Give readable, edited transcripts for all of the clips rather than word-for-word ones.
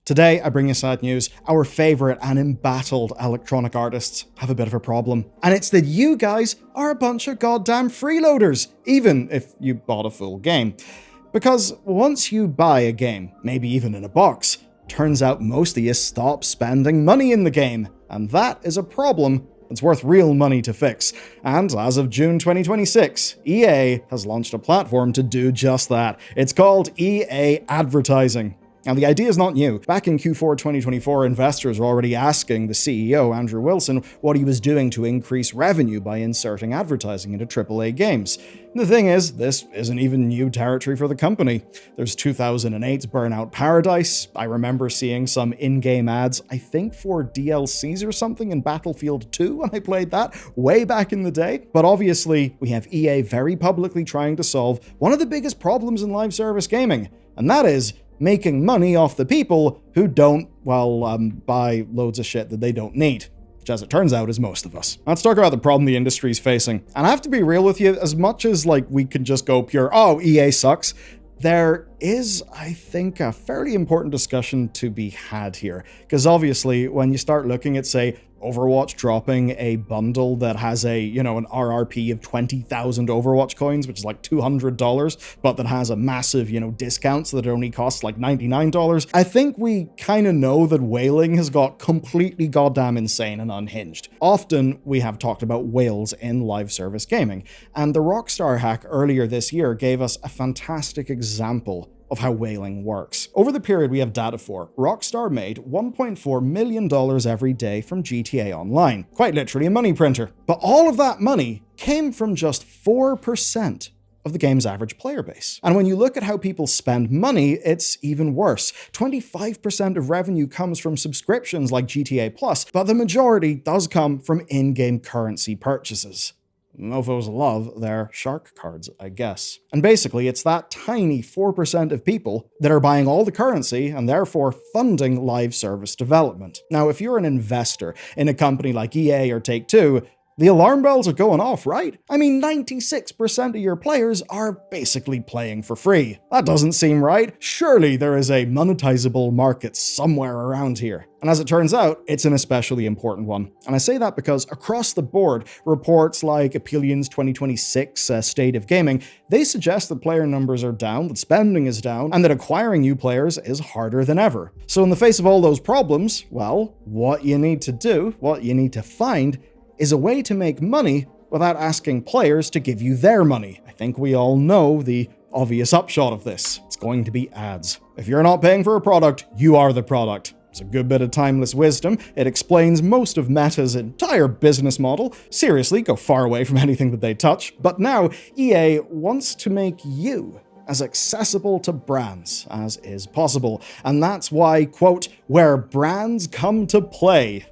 Today, I bring you sad news. Our favorite and embattled electronic artists have a bit of a problem. And it's that you guys are a bunch of goddamn freeloaders, even if you bought a full game. Because once you buy a game, maybe even in a box, turns out most of you stop spending money in the game. And that is a problem that's worth real money to fix. And as of June 2026, EA has launched a platform to do just that. It's called EA Advertising. Now, the idea is not new. Back in Q4 2024, investors were already asking the CEO, Andrew Wilson, what he was doing to increase revenue by inserting advertising into AAA games. And the thing is, this isn't even new territory for the company. There's 2008's Burnout Paradise. I remember seeing some in-game ads, I think for DLCs or something in Battlefield 2 when I played that way back in the day. But obviously, we have EA very publicly trying to solve one of the biggest problems in live service gaming, and that is making money off the people who don't, buy loads of shit that they don't need. Which, as it turns out, is most of us. Let's talk about the problem the industry's facing. And I have to be real with you, as much as we can just go pure, oh, EA sucks, there is, I think, a fairly important discussion to be had here. Because obviously, when you start looking at, say, Overwatch dropping a bundle that has an RRP of 20,000 Overwatch coins, which is like $200, but that has a massive, discount so that it only costs like $99. I think we kind of know that whaling has got completely goddamn insane and unhinged. Often, we have talked about whales in live service gaming, and the Rockstar hack earlier this year gave us a fantastic example of how whaling works. Over the period we have data for, Rockstar made $1.4 million every day from GTA Online. Quite literally a money printer. But all of that money came from just 4% of the game's average player base. And when you look at how people spend money, it's even worse. 25% of revenue comes from subscriptions like GTA+, but the majority does come from in-game currency purchases. Mofos love their shark cards, I guess. And basically, it's that tiny 4% of people that are buying all the currency and therefore funding live service development. Now, if you're an investor in a company like EA or Take-Two, the alarm bells are going off, right? I mean, 96% of your players are basically playing for free. That doesn't seem right. Surely there is a monetizable market somewhere around here. And as it turns out, it's an especially important one. And I say that because across the board, reports like Apelian's 2026 State of Gaming, they suggest that player numbers are down, that spending is down, and that acquiring new players is harder than ever. So in the face of all those problems, well, what you need to do, what you need to find, is a way to make money without asking players to give you their money. I think we all know the obvious upshot of this. It's going to be ads. If you're not paying for a product, you are the product. It's a good bit of timeless wisdom. It explains most of Meta's entire business model. Seriously, go far away from anything that they touch. But now, EA wants to make you as accessible to brands as is possible. And that's why, quote, where brands come to play,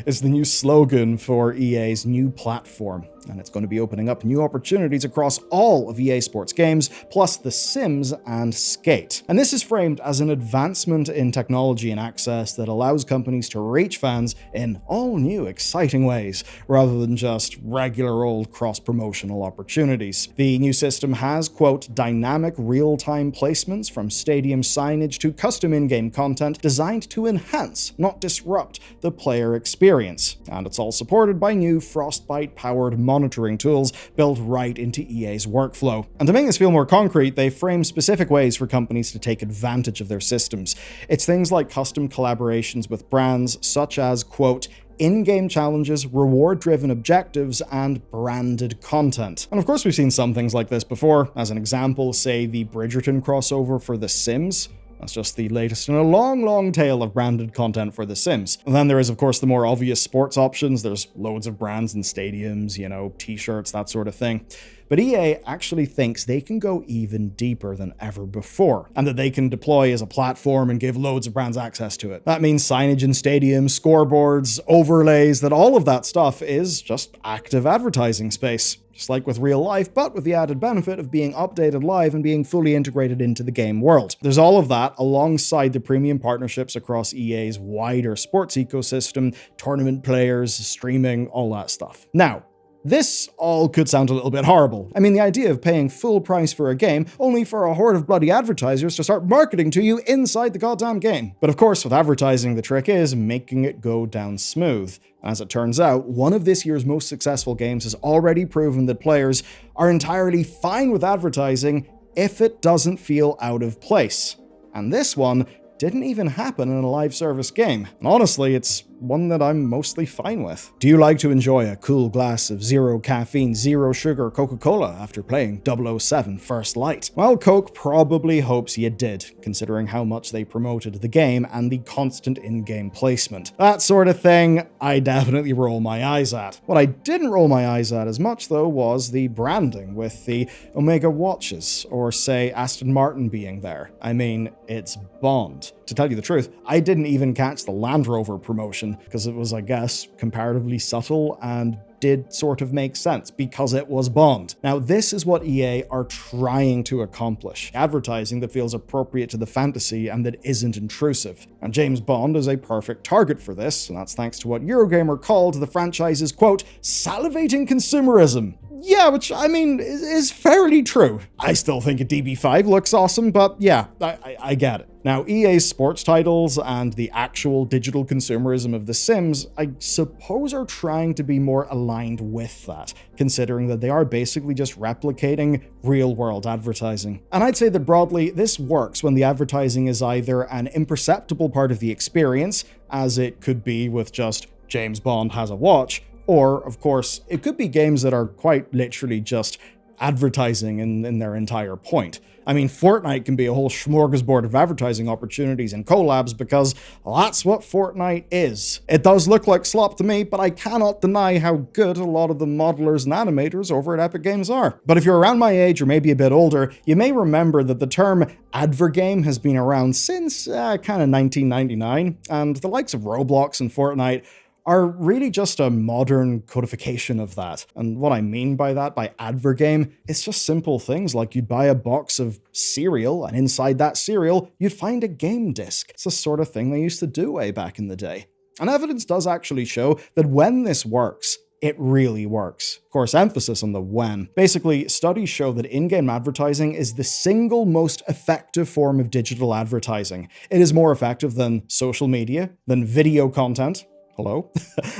is the new slogan for EA's new platform. And it's going to be opening up new opportunities across all of EA Sports games, plus The Sims and Skate. And this is framed as an advancement in technology and access that allows companies to reach fans in all new, exciting ways, rather than just regular old cross-promotional opportunities. The new system has, quote, dynamic real-time placements from stadium signage to custom in-game content designed to enhance, not disrupt, the player experience. And it's all supported by new Frostbite-powered monitoring tools built right into EA's workflow. And to make this feel more concrete, they frame specific ways for companies to take advantage of their systems. It's things like custom collaborations with brands, such as, quote, in-game challenges, reward-driven objectives, and branded content. And of course, we've seen some things like this before. As an example, say the Bridgerton crossover for The Sims. That's just the latest in a long, long tail of branded content for The Sims. And then there is, of course, the more obvious sports options. There's loads of brands and stadiums, t-shirts, that sort of thing. But EA actually thinks they can go even deeper than ever before, and that they can deploy as a platform and give loads of brands access to it. That means signage in stadiums, scoreboards, overlays, that all of that stuff is just active advertising space. Just like with real life, but with the added benefit of being updated live and being fully integrated into the game world. There's all of that alongside the premium partnerships across EA's wider sports ecosystem, tournament players, streaming, all that stuff. Now, This all could sound a little bit horrible. I mean, the idea of paying full price for a game only for a horde of bloody advertisers to start marketing to you inside the goddamn game. But of course, with advertising, the trick is making it go down smooth. As it turns out, one of this year's most successful games has already proven that players are entirely fine with advertising if it doesn't feel out of place. And this one didn't even happen in a live service game. And honestly, it's one that I'm mostly fine with. Do you like to enjoy a cool glass of zero caffeine, zero sugar Coca-Cola after playing 007 First Light? Well, Coke probably hopes you did, considering how much they promoted the game and the constant in-game placement. That sort of thing, I definitely roll my eyes at. What I didn't roll my eyes at as much, though, was the branding with the Omega watches, or say Aston Martin being there. I mean, it's Bond. To tell you the truth, I didn't even catch the Land Rover promotion because it was, I guess, comparatively subtle and did sort of make sense because it was Bond. Now, this is what EA are trying to accomplish. Advertising that feels appropriate to the fantasy and that isn't intrusive. And James Bond is a perfect target for this, and that's thanks to what Eurogamer called the franchise's, quote, salivating consumerism. Yeah, which, I mean, is fairly true. I still think a DB5 looks awesome, but yeah, I get it. Now, EA's sports titles and the actual digital consumerism of The Sims, I suppose, are trying to be more aligned with that, considering that they are basically just replicating real-world advertising. And I'd say that broadly, this works when the advertising is either an imperceptible part of the experience, as it could be with just James Bond has a watch, or, of course, it could be games that are quite literally just advertising in their entire point. I mean, Fortnite can be a whole smorgasbord of advertising opportunities and collabs because that's what Fortnite is. It does look like slop to me, but I cannot deny how good a lot of the modelers and animators over at Epic Games are. But if you're around my age or maybe a bit older, you may remember that the term advergame has been around since kind of 1999, and the likes of Roblox and Fortnite are really just a modern codification of that. And what I mean by that, by advergame, it's just simple things like you'd buy a box of cereal, and inside that cereal, you'd find a game disc. It's the sort of thing they used to do way back in the day. And evidence does actually show that when this works, it really works. Of course, emphasis on the when. Basically, studies show that in-game advertising is the single most effective form of digital advertising. It is more effective than social media, than video content, hello,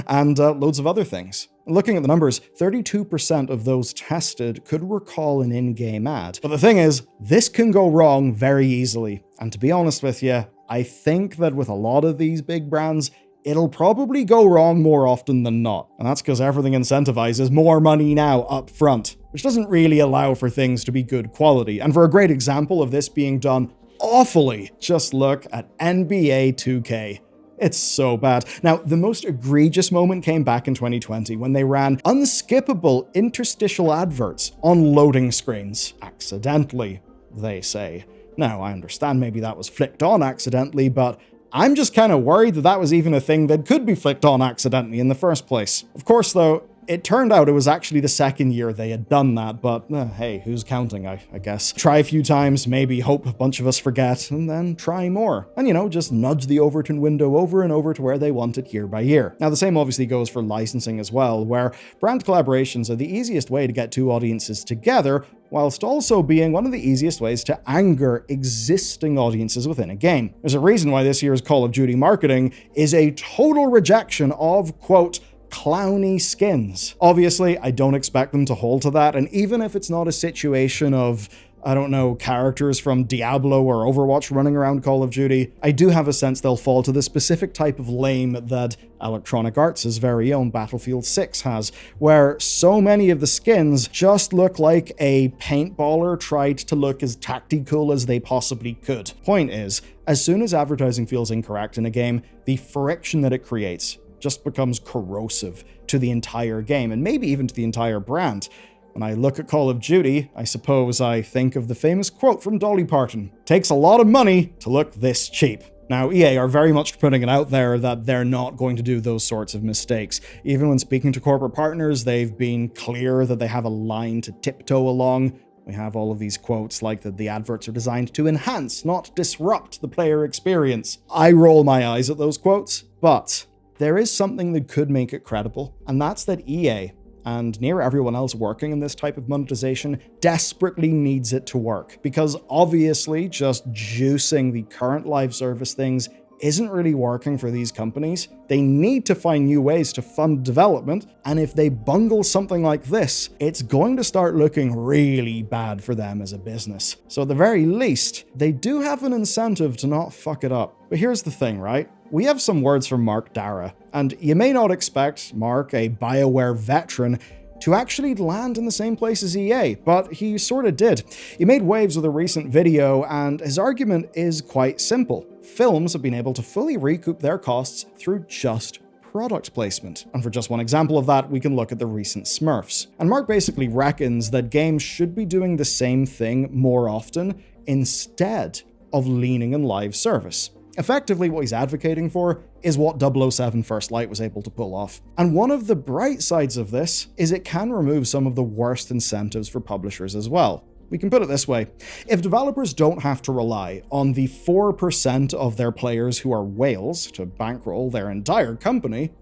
and loads of other things. Looking at the numbers, 32% of those tested could recall an in-game ad. But the thing is, this can go wrong very easily. And to be honest with you, I think that with a lot of these big brands, it'll probably go wrong more often than not. And that's because everything incentivizes more money now up front, which doesn't really allow for things to be good quality. And for a great example of this being done awfully, just look at NBA 2K. It's so bad. Now, the most egregious moment came back in 2020 when they ran unskippable interstitial adverts on loading screens. Accidentally, they say. Now, I understand maybe that was flicked on accidentally, but I'm just kind of worried that that was even a thing that could be flicked on accidentally in the first place. Of course, though, it turned out it was actually the second year they had done that, but hey, who's counting, I guess. Try a few times, maybe hope a bunch of us forget, and then try more. And just nudge the Overton window over and over to where they want it year by year. Now, the same obviously goes for licensing as well, where brand collaborations are the easiest way to get two audiences together, whilst also being one of the easiest ways to anger existing audiences within a game. There's a reason why this year's Call of Duty marketing is a total rejection of, quote, clowny skins. Obviously, I don't expect them to hold to that, and even if it's not a situation of, I don't know, characters from Diablo or Overwatch running around Call of Duty, I do have a sense they'll fall to the specific type of lame that Electronic Arts' very own Battlefield 6 has, where so many of the skins just look like a paintballer tried to look as tactical as they possibly could. Point is, as soon as advertising feels incorrect in a game, the friction that it creates just becomes corrosive to the entire game, and maybe even to the entire brand. When I look at Call of Duty, I suppose I think of the famous quote from Dolly Parton, "Takes a lot of money to look this cheap." Now, EA are very much putting it out there that they're not going to do those sorts of mistakes. Even when speaking to corporate partners, they've been clear that they have a line to tiptoe along. We have all of these quotes like that the adverts are designed to enhance, not disrupt the player experience. I roll my eyes at those quotes, but there is something that could make it credible, and that's that EA and near everyone else working in this type of monetization desperately needs it to work, because obviously just juicing the current live service things isn't really working for these companies. They need to find new ways to fund development, and if they bungle something like this, it's going to start looking really bad for them as a business. So at the very least, they do have an incentive to not fuck it up. But here's the thing, right? We have some words from Mark Dara, and you may not expect Mark, a BioWare veteran, to actually land in the same place as EA, but he sort of did. He made waves with a recent video, and his argument is quite simple. Films have been able to fully recoup their costs through just product placement. And for just one example of that, we can look at the recent Smurfs. And Mark basically reckons that games should be doing the same thing more often instead of leaning on live service. Effectively, what he's advocating for is what 007 First Light was able to pull off. And one of the bright sides of this is it can remove some of the worst incentives for publishers as well. We can put it this way: if developers don't have to rely on the 4% of their players who are whales to bankroll their entire company,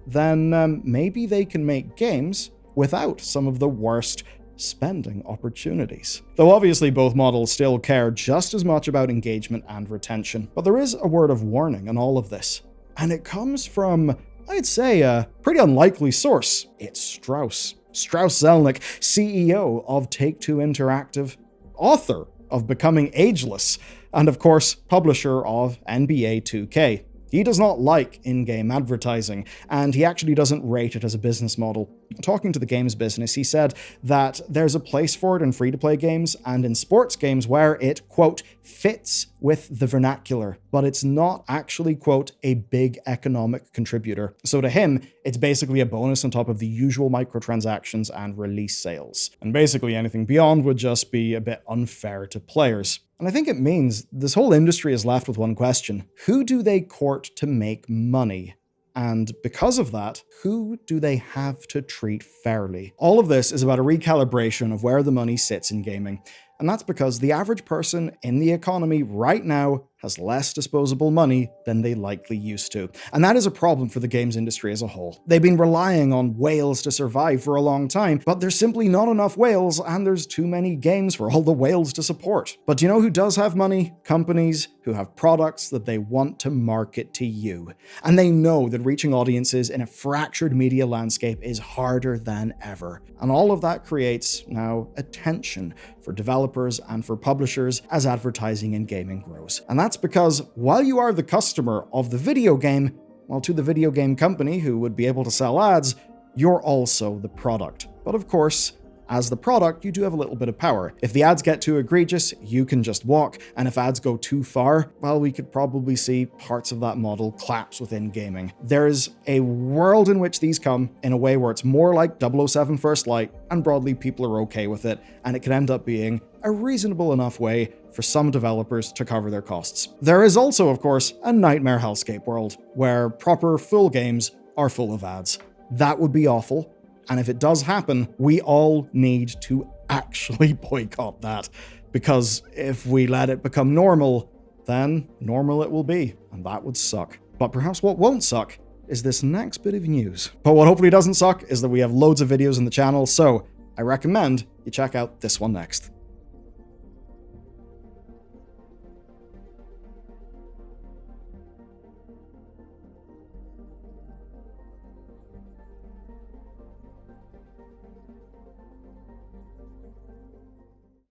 then maybe they can make games without some of the worst spending opportunities. Though obviously both models still care just as much about engagement and retention. But there is a word of warning in all of this, and it comes from, I'd say, a pretty unlikely source. It's Strauss. Strauss Zelnick, CEO of Take-Two Interactive, author of Becoming Ageless, and of course, publisher of NBA 2K. He does not like in-game advertising, and he actually doesn't rate it as a business model. Talking to the games business, he said that there's a place for it in free-to-play games and in sports games where it, quote, fits with the vernacular, but it's not actually, quote, a big economic contributor. So to him, it's basically a bonus on top of the usual microtransactions and release sales. And basically anything beyond would just be a bit unfair to players. And I think it means this whole industry is left with one question: who do they court to make money? And because of that, who do they have to treat fairly? All of this is about a recalibration of where the money sits in gaming. And that's because the average person in the economy right now has less disposable money than they likely used to. And that is a problem for the games industry as a whole. They've been relying on whales to survive for a long time, but there's simply not enough whales, and there's too many games for all the whales to support. But do you know who does have money? Companies who have products that they want to market to you. And they know that reaching audiences in a fractured media landscape is harder than ever. And all of that creates now a tension for developers and for publishers as advertising in gaming grows. And that's because while you are the customer of the video game, well, to the video game company who would be able to sell ads, you're also the product. But of course, as the product, you do have a little bit of power. If the ads get too egregious, you can just walk, and if ads go too far, well, we could probably see parts of that model collapse within gaming. There's a world in which these come in a way where it's more like 007 First Light, and broadly people are okay with it, and it can end up being a reasonable enough way for some developers to cover their costs. There is also, of course, a nightmare hellscape world, where proper full games are full of ads. That would be awful. And if it does happen, we all need to actually boycott that. Because if we let it become normal, then normal it will be. And that would suck. But perhaps what won't suck is this next bit of news. But what hopefully doesn't suck is that we have loads of videos on the channel, so I recommend you check out this one next.